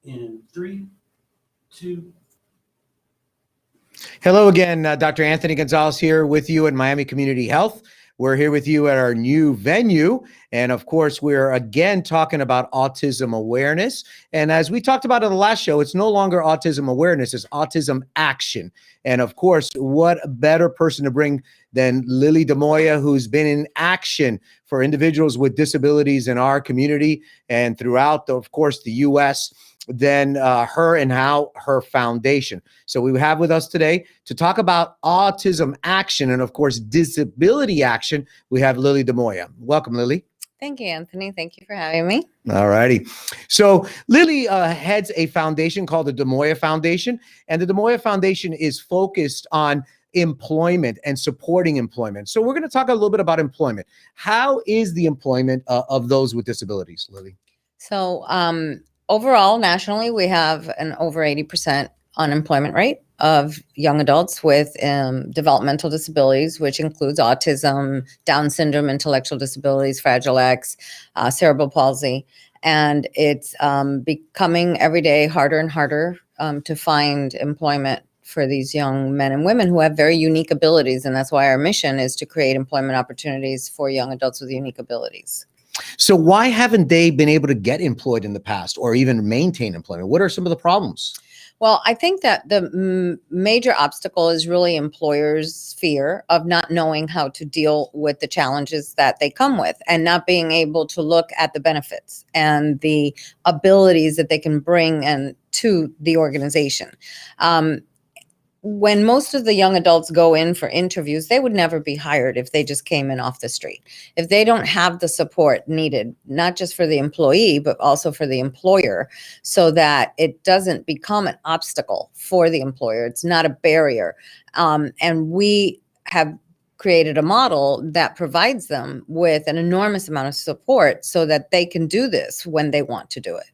In 3, 2. Hello again, Dr. Anthony Gonzalez here with you at Miami Community Health. We're here with you at our new venue. And of course, we're again talking about autism awareness. And as we talked about in the last show, it's no longer autism awareness, it's autism action. And of course, what a better person to bring than Lileana de Moya, who's been in action for individuals with disabilities in our community and throughout, of course, the U.S., than her and how her foundation. So we have with us today to talk about autism action and, of course, disability action. We have Lileana de Moya. Welcome, Lily. Thank you, Anthony. Thank you for having me. All righty. So Lily heads a foundation called the Demoya Foundation, and the Demoya Foundation is focused on employment and supporting employment. So we're going to talk a little bit about employment. How is the employment of those with disabilities, Lily? So overall, nationally, we have an over 80% unemployment rate of young adults with developmental disabilities, which includes autism, Down syndrome, intellectual disabilities, Fragile X, cerebral palsy. And it's becoming every day harder and harder to find employment for these young men and women who have very unique abilities. And that's why our mission is to create employment opportunities for young adults with unique abilities. So why haven't they been able to get employed in the past or even maintain employment? What are some of the problems? Well, I think that the major obstacle is really employers' fear of not knowing how to deal with the challenges that they come with and not being able to look at the benefits and the abilities that they can bring to the organization. When most of the young adults go in for interviews, they would never be hired if they just came in off the street. If they don't have the support needed, not just for the employee, but also for the employer, so that it doesn't become an obstacle for the employer. It's not a barrier. And we have created a model that provides them with an enormous amount of support so that they can do this when they want to do it.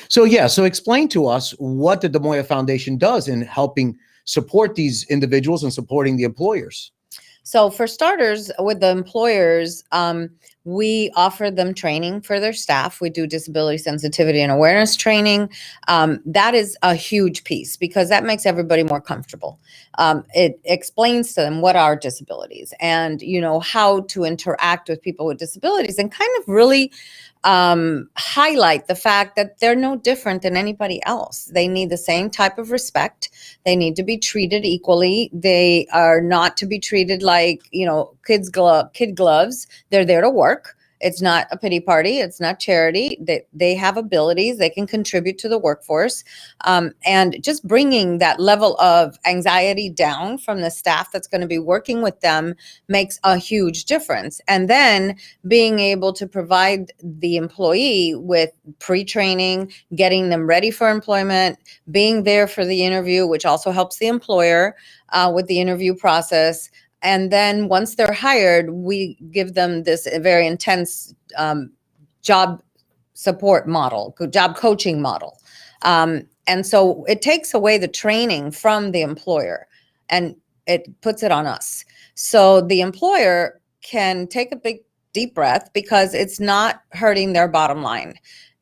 So explain to us what the Demoya Foundation does in helping support these individuals and supporting the employers. So for starters, with the employers, we offer them training for their staff. We do disability sensitivity and awareness training. That is a huge piece because that makes everybody more comfortable. It explains to them what are disabilities and, how to interact with people with disabilities and kind of really highlight the fact that they're no different than anybody else. They need the same type of respect. They need to be treated equally. They are not to be treated like, kid gloves. They're there to work. It's not a pity party. It's not charity. They have abilities. They can contribute to the workforce. And just bringing that level of anxiety down from the staff that's going to be working with them makes a huge difference. And then being able to provide the employee with pre-training, getting them ready for employment, being there for the interview, which also helps the employer with the interview process. And then once they're hired, we give them this very intense job support model, job coaching model. And so it takes away the training from the employer and it puts it on us. So the employer can take a big deep breath because it's not hurting their bottom line.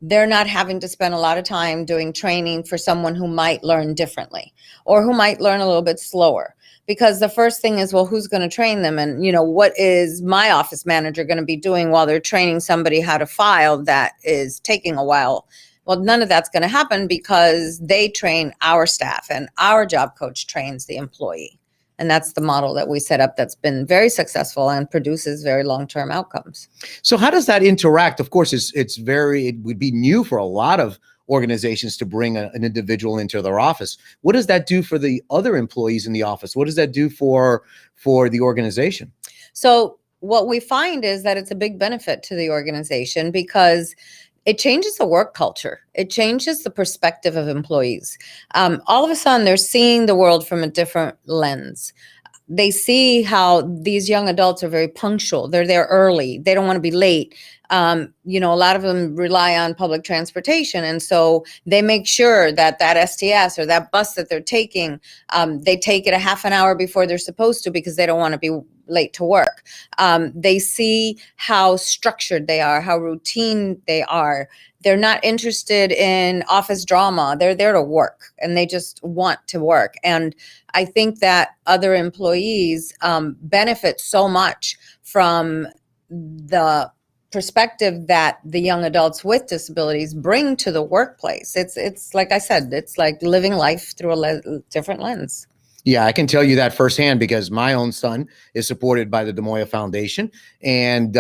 They're not having to spend a lot of time doing training for someone who might learn differently or who might learn a little bit slower. Because the first thing is, well, who's going to train them? And, what is my office manager going to be doing while they're training somebody how to file that is taking a while? Well, none of that's going to happen because they train our staff and our job coach trains the employee. And that's the model that we set up that's been very successful and produces very long-term outcomes. So how does that interact? Of course, it would be new for a lot of organizations to bring an individual into their office. What does that do for the other employees in the office? What does that do for the organization? So what we find is that it's a big benefit to the organization because it changes the work culture. It changes the perspective of employees. All of a sudden, they're seeing the world from a different lens. They see how these young adults are very punctual. They're there early. They don't want to be late. A lot of them rely on public transportation. And so they make sure that STS or that bus that they're taking, they take it a half an hour before they're supposed to because they don't want to be late to work. They see how structured they are, how routine they are. They're not interested in office drama. They're there to work, and they just want to work. And I think that other employees benefit so much from the perspective that the young adults with disabilities bring to the workplace. It's like I said, it's like living life through a different lens. Yeah, I can tell you that firsthand because my own son is supported by the Demoya Foundation, and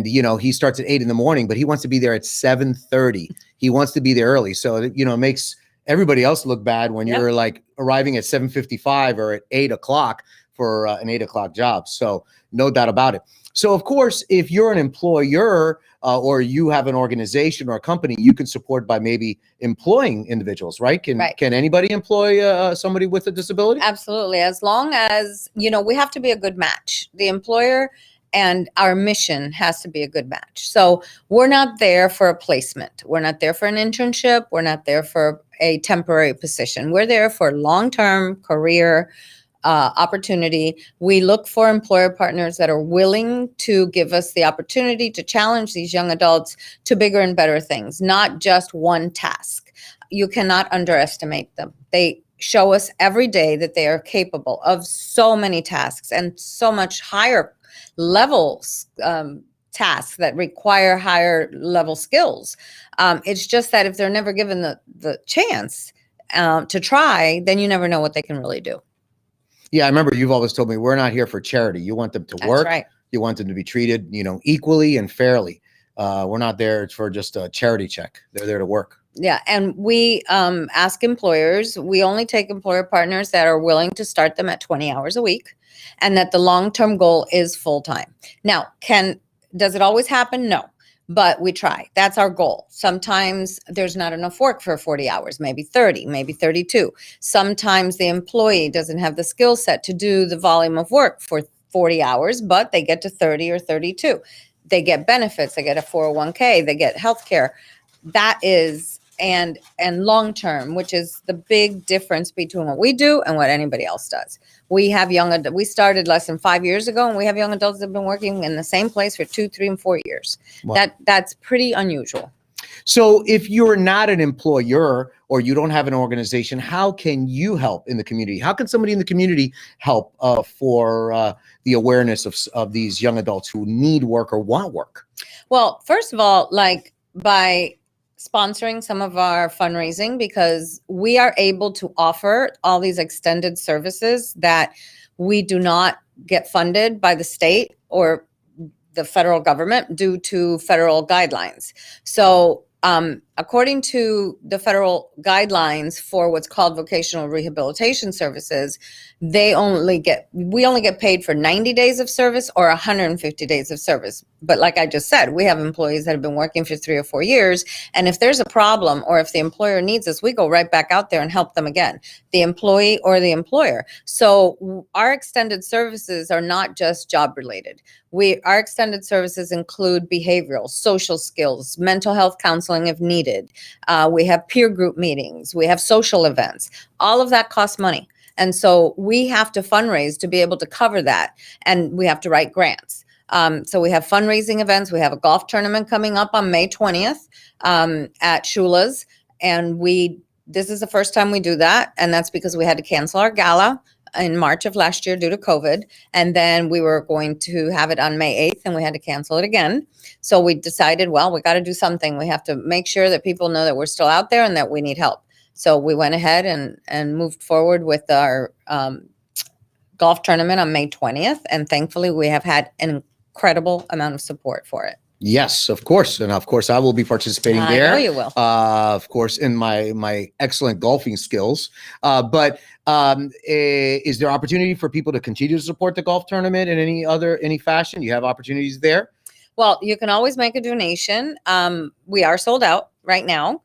you know, he starts at 8 a.m, but he wants to be there at 7:30. He wants to be there early, so you know, it makes everybody else look bad when you're like arriving at 7:55 or at 8 o'clock for an 8 o'clock job. So no doubt about it. So of course, if you're an employer or you have an organization or a company, you can support by maybe employing individuals, right? Can anybody employ somebody with a disability? Absolutely. As long as, you know, we have to be a good match. The employer and our mission has to be a good match. So we're not there for a placement. We're not there for an internship. We're not there for a temporary position. We're there for long-term career opportunity. We look for employer partners that are willing to give us the opportunity to challenge these young adults to bigger and better things, not just one task. You cannot underestimate them. They show us every day that they are capable of so many tasks and so much higher levels tasks that require higher level skills. It's just that if they're never given the chance to try, then you never know what they can really do. Yeah, I remember you've always told me we're not here for charity. You want them to work. That's right. You want them to be treated, you know, equally and fairly. We're not there for just a charity check. They're there to work. Yeah, and we ask employers, we only take employer partners that are willing to start them at 20 hours a week, and that the long-term goal is full-time. Now, does it always happen? No, but we try. That's our goal. Sometimes there's not enough work for 40 hours, maybe 30, maybe 32. Sometimes the employee doesn't have the skill set to do the volume of work for 40 hours, but they get to 30 or 32. They get benefits, they get a 401k, they get healthcare. That is, and long-term, which is the big difference between what we do and what anybody else does. We have we started less than 5 years ago, and we have young adults that have been working in the same place for 2, 3, and 4 years. Wow. That's pretty unusual. So if you're not an employer or you don't have an organization, how can you help in the community? How can somebody in the community help for the awareness of these young adults who need work or want work? Well, first of all, like by sponsoring some of our fundraising, because we are able to offer all these extended services that we do not get funded by the state or the federal government due to federal guidelines. So according to the federal guidelines for what's called vocational rehabilitation services, we only get paid for 90 days of service or 150 days of service. But like I just said, we have employees that have been working for 3 or 4 years. And if there's a problem or if the employer needs us, we go right back out there and help them again, the employee or the employer. So our extended services are not just job related. Our extended services include behavioral, social skills, mental health counseling if needed. We have peer group meetings. We have social events. All of that costs money. And so we have to fundraise to be able to cover that. And we have to write grants. So we have fundraising events. We have a golf tournament coming up on May 20th at Shula's. And this is the first time we do that. And that's because we had to cancel our gala in March of last year due to COVID. And then we were going to have it on May 8th and we had to cancel it again. So we decided, well, we got to do something. We have to make sure that people know that we're still out there and that we need help. So we went ahead and moved forward with our golf tournament on May 20th. And thankfully, we have had an incredible amount of support for it. Yes, of course. And of course, I will be participating there. I know you will. Of course, in my excellent golfing skills. But is there opportunity for people to continue to support the golf tournament in any fashion? You have opportunities there? Well, you can always make a donation. We are sold out right now.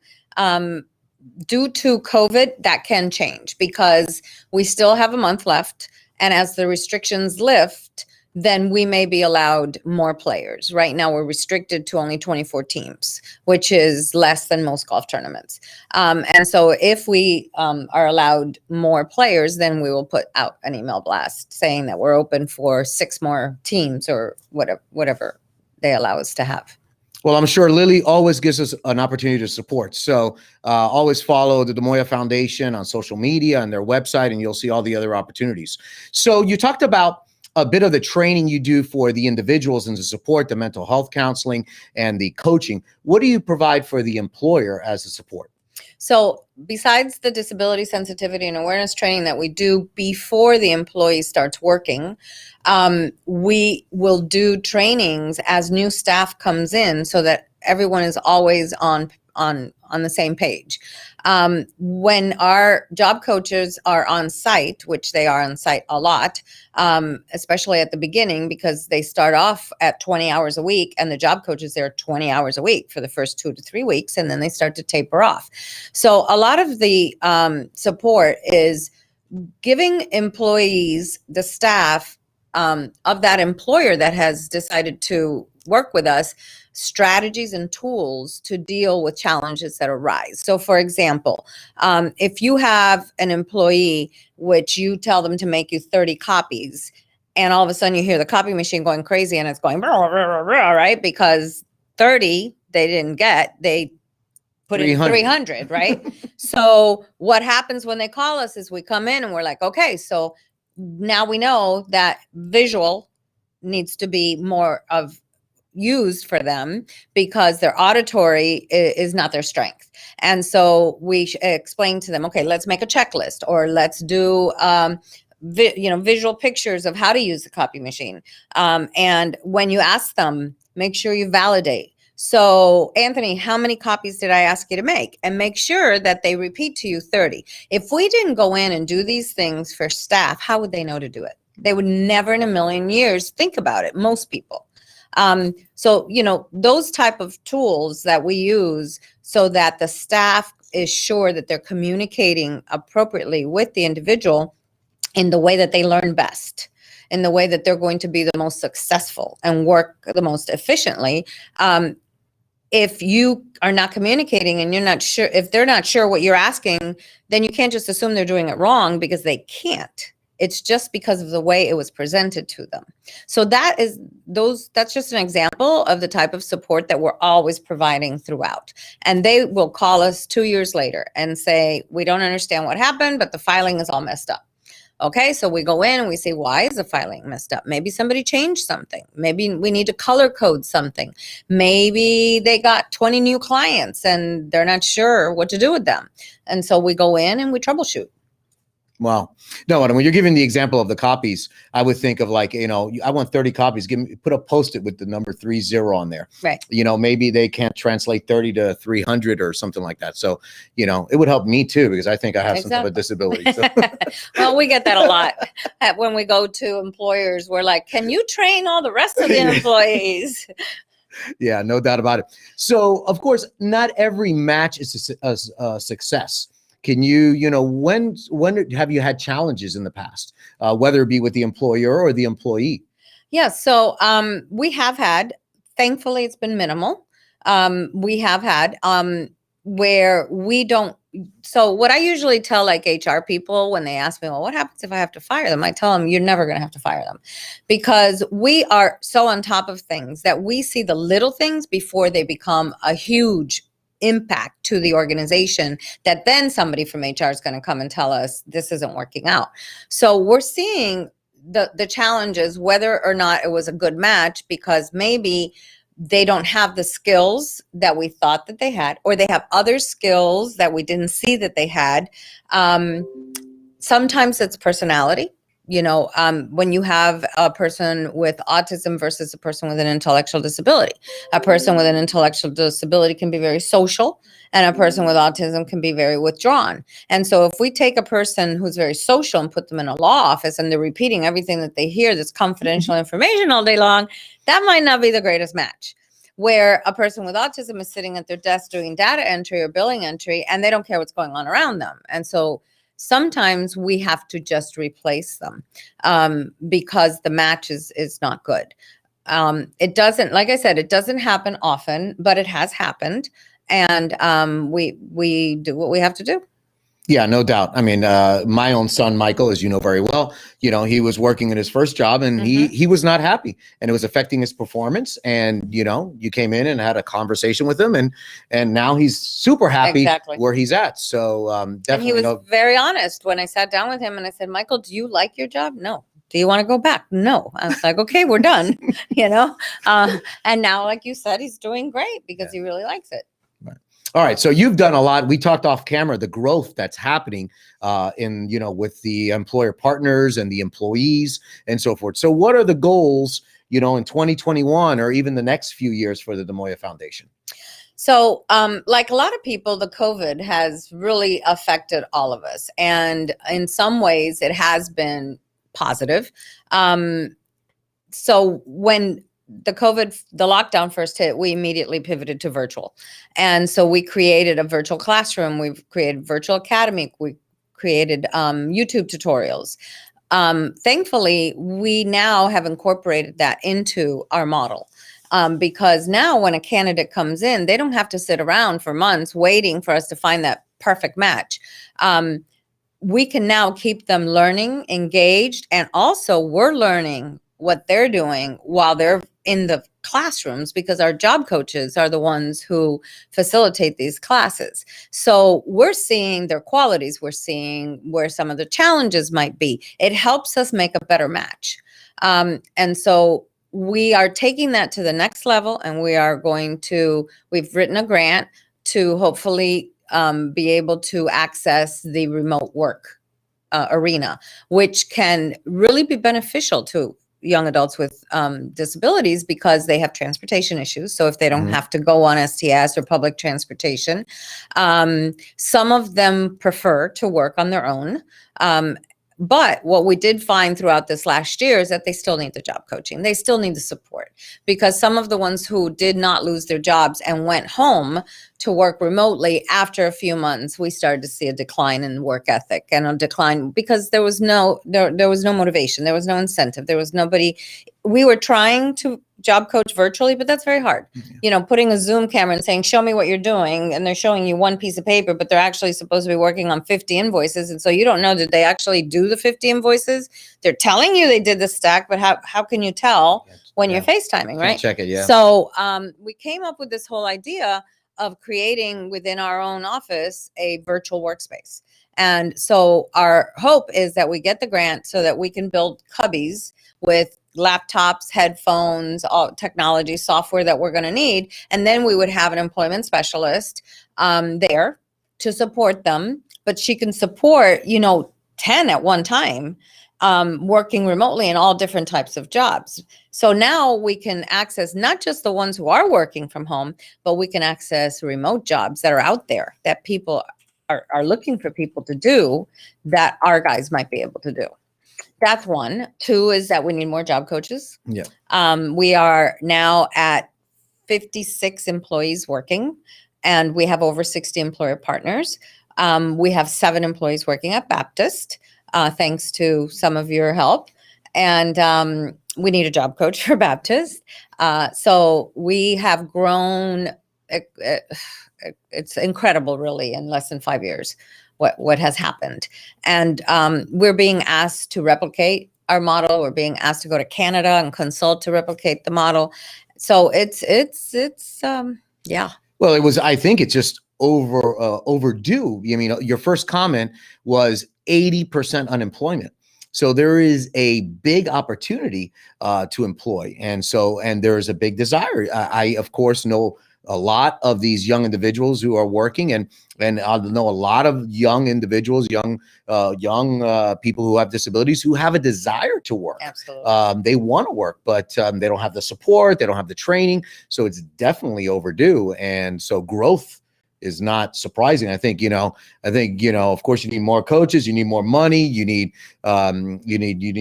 Due to COVID, that can change because we still have a month left. And as the restrictions lift, then we may be allowed more players. Right now, we're restricted to only 24 teams, which is less than most golf tournaments. And so if we are allowed more players, then we will put out an email blast saying that we're open for 6 more teams or whatever they allow us to have. Well, I'm sure Lily always gives us an opportunity to support. So always follow the Demoya Foundation on social media and their website, and you'll see all the other opportunities. So you talked about a bit of the training you do for the individuals and to support the mental health counseling and the coaching. What do you provide for the employer as a support? So besides the disability sensitivity and awareness training that we do before the employee starts working, we will do trainings as new staff comes in so that everyone is always on the same page. When our job coaches are on site, which they are on site a lot, especially at the beginning, because they start off at 20 hours a week and the job coach is there 20 hours a week for the first 2 to 3 weeks, and then they start to taper off. So a lot of the support is giving employees, the staff of that employer that has decided to work with us, strategies and tools to deal with challenges that arise. So for example, if you have an employee which you tell them to make you 30 copies, and all of a sudden you hear the copy machine going crazy and it's going rah, rah, rah, rah, right? Because 30 they didn't get, they put in 300, right? So what happens when they call us is we come in and we're like, okay, so now we know that visual needs to be more of used for them because their auditory is not their strength. And so we explain to them, okay, let's make a checklist, or let's do visual pictures of how to use the copy machine. And when you ask them, make sure you validate. So Anthony, how many copies did I ask you to make? And make sure that they repeat to you 30. If we didn't go in and do these things for staff, how would they know to do it? They would never in a million years think about it, most people. So, those type of tools that we use so that the staff is sure that they're communicating appropriately with the individual in the way that they learn best, in the way that they're going to be the most successful and work the most efficiently. If you are not communicating and you're not sure, if they're not sure what you're asking, then you can't just assume they're doing it wrong, because they can't. It's just because of the way it was presented to them. So that's just an example of the type of support that we're always providing throughout. And they will call us 2 years later and say, we don't understand what happened, but the filing is all messed up. Okay, so we go in and we say, why is the filing messed up? Maybe somebody changed something. Maybe we need to color code something. Maybe they got 20 new clients and they're not sure what to do with them. And so we go in and we troubleshoot. Wow. No, and when you're giving the example of the copies, I would think of like, I want 30 copies. Put a Post-it with the number 30 on there. Right. Maybe they can't translate 30 to 300 or something like that. So, it would help me too, because I think I have some type of disability. So. Well, we get that a lot. When we go to employers, we're like, can you train all the rest of the employees? Yeah, no doubt about it. So, of course, not every match is a success. Can you, when have you had challenges in the past, whether it be with the employer or the employee? Yeah, so we have had, thankfully it's been minimal. We have had where we don't, so what I usually tell like HR people when they ask me, well, what happens if I have to fire them? I tell them, you're never going to have to fire them, because we are so on top of things that we see the little things before they become a huge impact to the organization, that then somebody from HR is going to come and tell us this isn't working out. So we're seeing the challenges, whether or not it was a good match, because maybe they don't have the skills that we thought that they had, or they have other skills that we didn't see that they had. Sometimes it's personality. When you have a person with autism versus a person with an intellectual disability, a person with an intellectual disability can be very social, and a person with autism can be very withdrawn. And so if we take a person who's very social and put them in a law office and they're repeating everything that they hear that's confidential information all day long, that might not be the greatest match. Where a person with autism is sitting at their desk doing data entry or billing entry, and they don't care what's going on around them. And so sometimes we have to just replace them because the match is not good. It doesn't, like I said, it doesn't happen often, but it has happened. And we do what we have to do. Yeah, no doubt. I mean, my own son, Michael, as you know very well, he was working in his first job and he was not happy and it was affecting his performance. And, you came in and had a conversation with him and now he's super happy where he's at. So definitely. And he was very honest when I sat down with him and I said, Michael, do you like your job? No. Do you want to go back? No. I was like, okay, we're done, and now, like you said, he's doing great because he really likes it. Right. All right. So you've done a lot. We talked off camera, the growth that's happening with the employer partners and the employees and so forth. So what are the goals, in 2021 or even the next few years for the Demoya Foundation? So like a lot of people, the COVID has really affected all of us. And in some ways it has been positive. So when the lockdown first hit, we immediately pivoted to virtual. And so we created a virtual classroom. We've created virtual academy. We created YouTube tutorials. Thankfully, we now have incorporated that into our model. Because now when a candidate comes in, they don't have to sit around for months waiting for us to find that perfect match. We can now keep them learning, engaged, and also we're learning what they're doing while they're in the classrooms because our job coaches are the ones who facilitate these classes. So we're seeing their qualities. We're seeing where some of the challenges might be. It helps us make a better match. And so we are taking that to the next level and we've written a grant to hopefully be able to access the remote work arena, which can really be beneficial to young adults with disabilities because they have transportation issues. So if they don't have to go on STS or public transportation, some of them prefer to work on their own. But what we did find throughout this last year is that they still need the job coaching. They still need the support because some of the ones who did not lose their jobs and went home to work remotely, after a few months, we started to see a decline in work ethic and a decline because there was no motivation. There was no incentive. There was nobody. We were trying to job coach virtually, but that's very hard. Putting a Zoom camera and saying, show me what you're doing. And they're showing you one piece of paper, but they're actually supposed to be working on 50 invoices. And so you don't know, did they actually do the 50 invoices? They're telling you they did the stack, but how can you tell when you're FaceTiming, right? Check it, yeah. So we came up with this whole idea of creating within our own office a virtual workspace. And so our hope is that we get the grant so that we can build cubbies with laptops, headphones, all technology, software that we're going to need. And then we would have an employment specialist there to support them. But she can support, 10 at one time, working remotely in all different types of jobs. So now we can access not just the ones who are working from home, but we can access remote jobs that are out there that people are looking for people to do that our guys might be able to do. That's one. Two is that we need more job coaches. Yeah. We are now at 56 employees working, and we have over 60 employer partners. We have 7 employees working at Baptist, thanks to some of your help. And we need a job coach for Baptist. So we have grown. It's incredible, really, in less than 5 years. What has happened. And we're being asked to replicate our model. We're being asked to go to Canada and consult to replicate the model. So it's yeah. Well, I think it's just overdue. I mean, your first comment was 80% unemployment. So there is a big opportunity to employ. And there is a big desire. I of course, know a lot of these young individuals who are working, and I know a lot of young individuals, young people who have disabilities who have a desire to work. Absolutely. They want to work, but they don't have the support, they don't have the training. So it's definitely overdue. And so growth is not surprising. I think, of course you need more coaches, you need more money, you need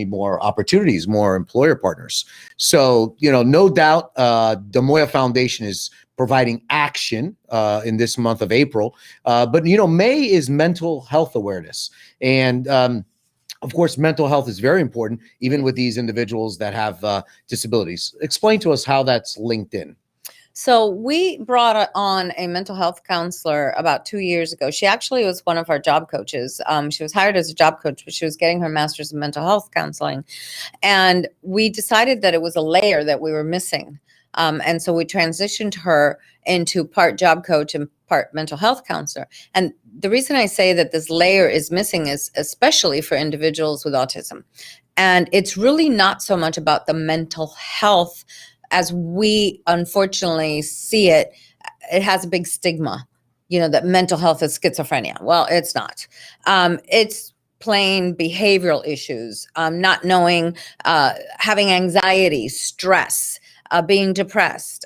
more opportunities, more employer partners. So, no doubt, Demoya Foundation is providing action in this month of April. But, you know, May is mental health awareness. And of course, mental health is very important, even with these individuals that have disabilities. Explain to us how that's linked in. So we brought on a mental health counselor about 2 years ago. She actually was one of our job coaches. She was hired as a job coach, but she was getting her master's in mental health counseling. And we decided that it was a layer that we were missing. And so we transitioned her into part job coach and part mental health counselor. And the reason I say that this layer is missing is especially for individuals with autism. And it's really not so much about the mental health as we unfortunately see it. It has a big stigma, you know, that mental health is schizophrenia. Well, it's not. It's plain behavioral issues, not knowing, having anxiety, stress, being depressed,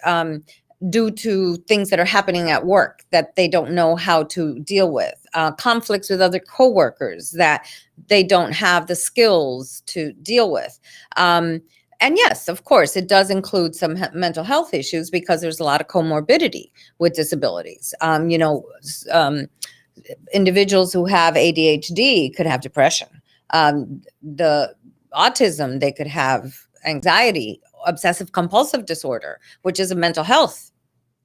due to things that are happening at work that they don't know how to deal with, conflicts with other coworkers that they don't have the skills to deal with. And yes, of course, it does include some mental health issues because there's a lot of comorbidity with disabilities. Individuals who have ADHD could have depression. The autism, they could have anxiety. Obsessive compulsive disorder, which is a mental health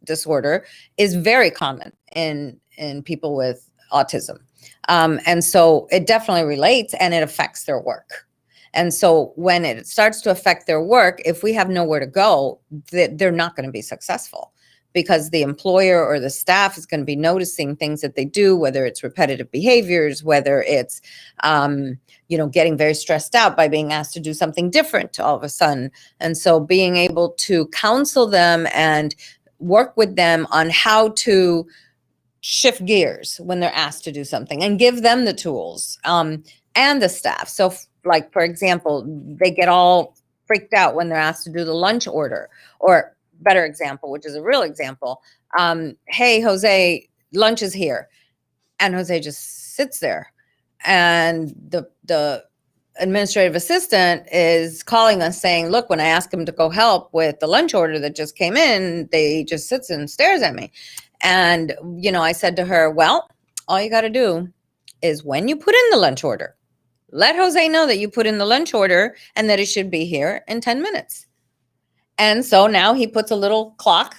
disorder, is very common in people with autism. And so it definitely relates and it affects their work. And so when it starts to affect their work, if we have nowhere to go, they're not going to be successful because the employer or the staff is going to be noticing things that they do, whether it's repetitive behaviors, whether it's, getting very stressed out by being asked to do something different all of a sudden. And so being able to counsel them and work with them on how to shift gears when they're asked to do something and give them the tools and the staff. So like, for example, they get all freaked out when they're asked to do the lunch order, or better example, which is a real example. Hey, Jose, lunch is here. And Jose just sits there. And the administrative assistant is calling us saying, look, when I ask him to go help with the lunch order that just came in, they just sits and stares at me. And, I said to her, well, all you got to do is when you put in the lunch order, let Jose know that you put in the lunch order and that it should be here in 10 minutes. And so now he puts a little clock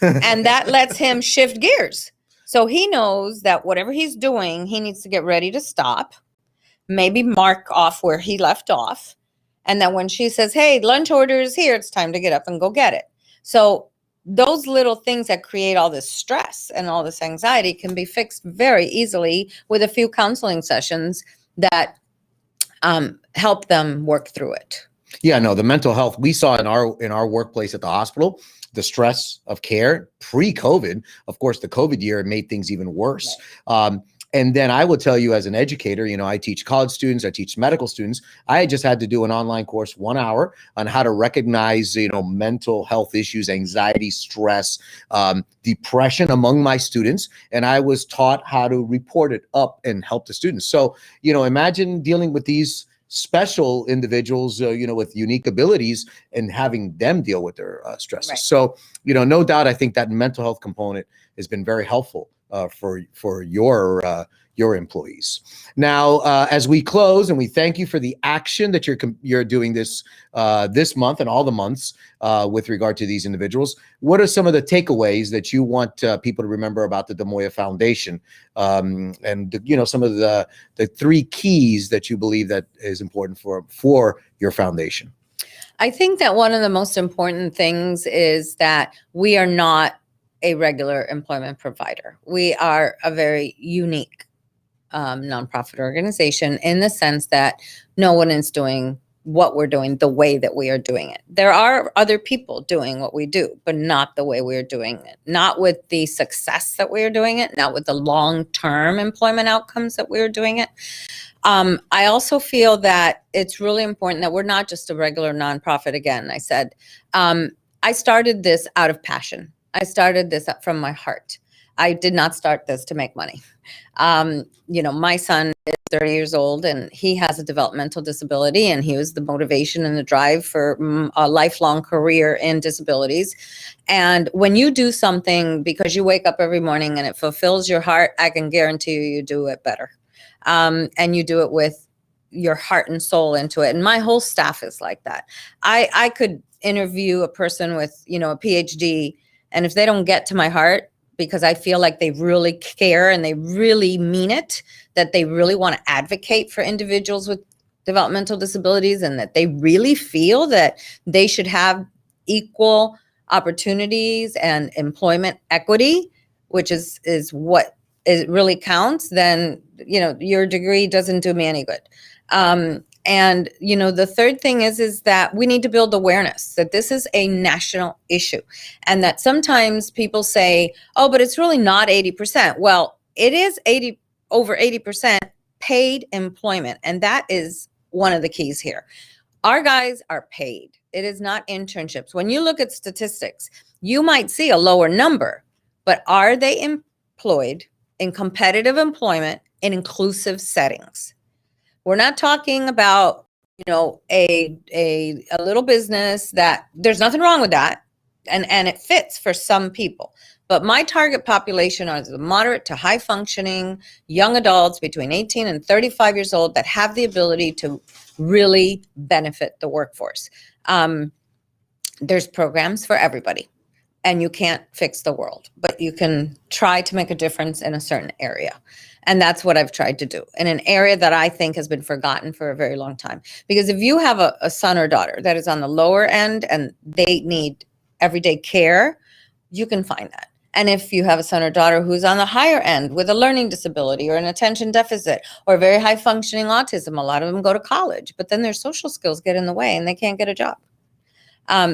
and that lets him shift gears. So he knows that whatever he's doing, he needs to get ready to stop, maybe mark off where he left off. And that when she says, hey, lunch order is here, it's time to get up and go get it. So those little things that create all this stress and all this anxiety can be fixed very easily with a few counseling sessions that help them work through it. Yeah, no, the mental health we saw in our workplace at the hospital, the stress of care pre-COVID. Of course, the COVID year made things even worse. Right. And then I will tell you, as an educator, I teach college students, I teach medical students. I just had to do an online course, 1 hour, on how to recognize, mental health issues, anxiety, stress, depression among my students. And I was taught how to report it up and help the students. So, imagine dealing with these special individuals, with unique abilities and having them deal with their stresses. Right. So, no doubt, I think that mental health component has been very helpful for your employees. Now, as we close, and we thank you for the action that you're doing this month and all the months with regard to these individuals. What are some of the takeaways that you want people to remember about the Demoya Foundation, and some of the 3 keys that you believe that is important for your foundation? I think that one of the most important things is that we are not a regular employment provider. We are a very unique nonprofit organization in the sense that no one is doing what we're doing the way that we are doing it. There are other people doing what we do, but not the way we're doing it, not with the success that we're doing it, not with the long-term employment outcomes that we're doing it. I also feel that it's really important that we're not just a regular nonprofit. Again, I said, I started this out of passion. I started this up from my heart. I did not start this to make money. My son is 30 years old and he has a developmental disability, and he was the motivation and the drive for a lifelong career in disabilities. And when you do something because you wake up every morning and it fulfills your heart, I can guarantee you do it better. And you do it with your heart and soul into it. And my whole staff is like that. I could interview a person with, a PhD, and if they don't get to my heart, because I feel like they really care and they really mean it, that they really want to advocate for individuals with developmental disabilities, and that they really feel that they should have equal opportunities and employment equity, which is what it really counts, then, your degree doesn't do me any good. And the third thing is that we need to build awareness that this is a national issue, and that sometimes people say, oh, but it's really not 80%. Well, it is over 80% paid employment. And that is one of the keys here. Our guys are paid. It is not internships. When you look at statistics, you might see a lower number, but are they employed in competitive employment in inclusive settings? We're not talking about, a little business that there's nothing wrong with that. And it fits for some people. But my target population are the moderate to high functioning young adults between 18 and 35 years old that have the ability to really benefit the workforce. There's programs for everybody, and you can't fix the world, but you can try to make a difference in a certain area. And that's what I've tried to do in an area that I think has been forgotten for a very long time. Because if you have a son or daughter that is on the lower end and they need everyday care, you can find that. And if you have a son or daughter who's on the higher end with a learning disability or an attention deficit or very high functioning autism, a lot of them go to college, but then their social skills get in the way and they can't get a job.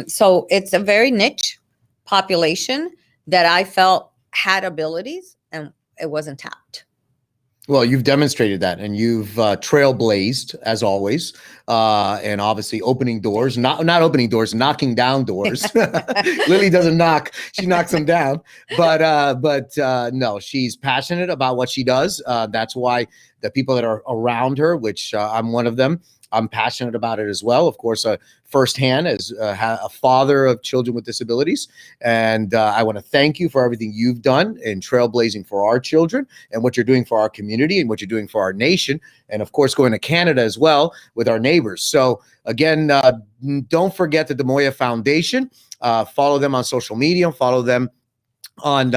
So it's a very niche population that I felt had abilities and it wasn't tapped. Well, you've demonstrated that, and you've trailblazed as always, and obviously opening doors, not opening doors, knocking down doors. Lily doesn't knock; she knocks them down. But no, she's passionate about what she does. That's why the people that are around her, which I'm one of them, I'm passionate about it as well. Of course, firsthand as a father of children with disabilities. And I want to thank you for everything you've done in trailblazing for our children and what you're doing for our community and what you're doing for our nation. And of course, going to Canada as well with our neighbors. So again, don't forget the Demoya Foundation. Follow them on social media, follow them on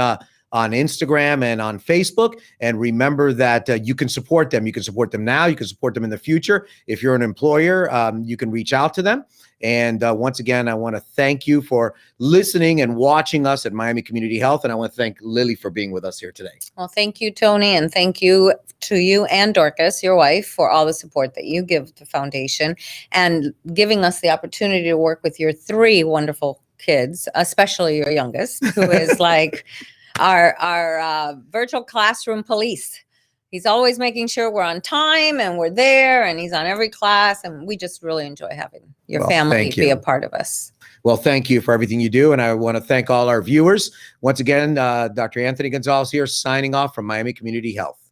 Instagram and on Facebook. And remember that you can support them. You can support them now. You can support them in the future. If you're an employer, you can reach out to them. And once again, I want to thank you for listening and watching us at Miami Community Health. And I want to thank Lily for being with us here today. Well, thank you, Tony. And thank you to you and Dorcas, your wife, for all the support that you give the foundation and giving us the opportunity to work with your 3 wonderful kids, especially your youngest, who is like our virtual classroom police. He's always making sure we're on time and we're there, and he's on every class, and we just really enjoy having your family be a part of us. Well, thank you for everything you do, and I want to thank all our viewers. Once again, Dr. Anthony Gonzalez here, signing off from Miami Community Health.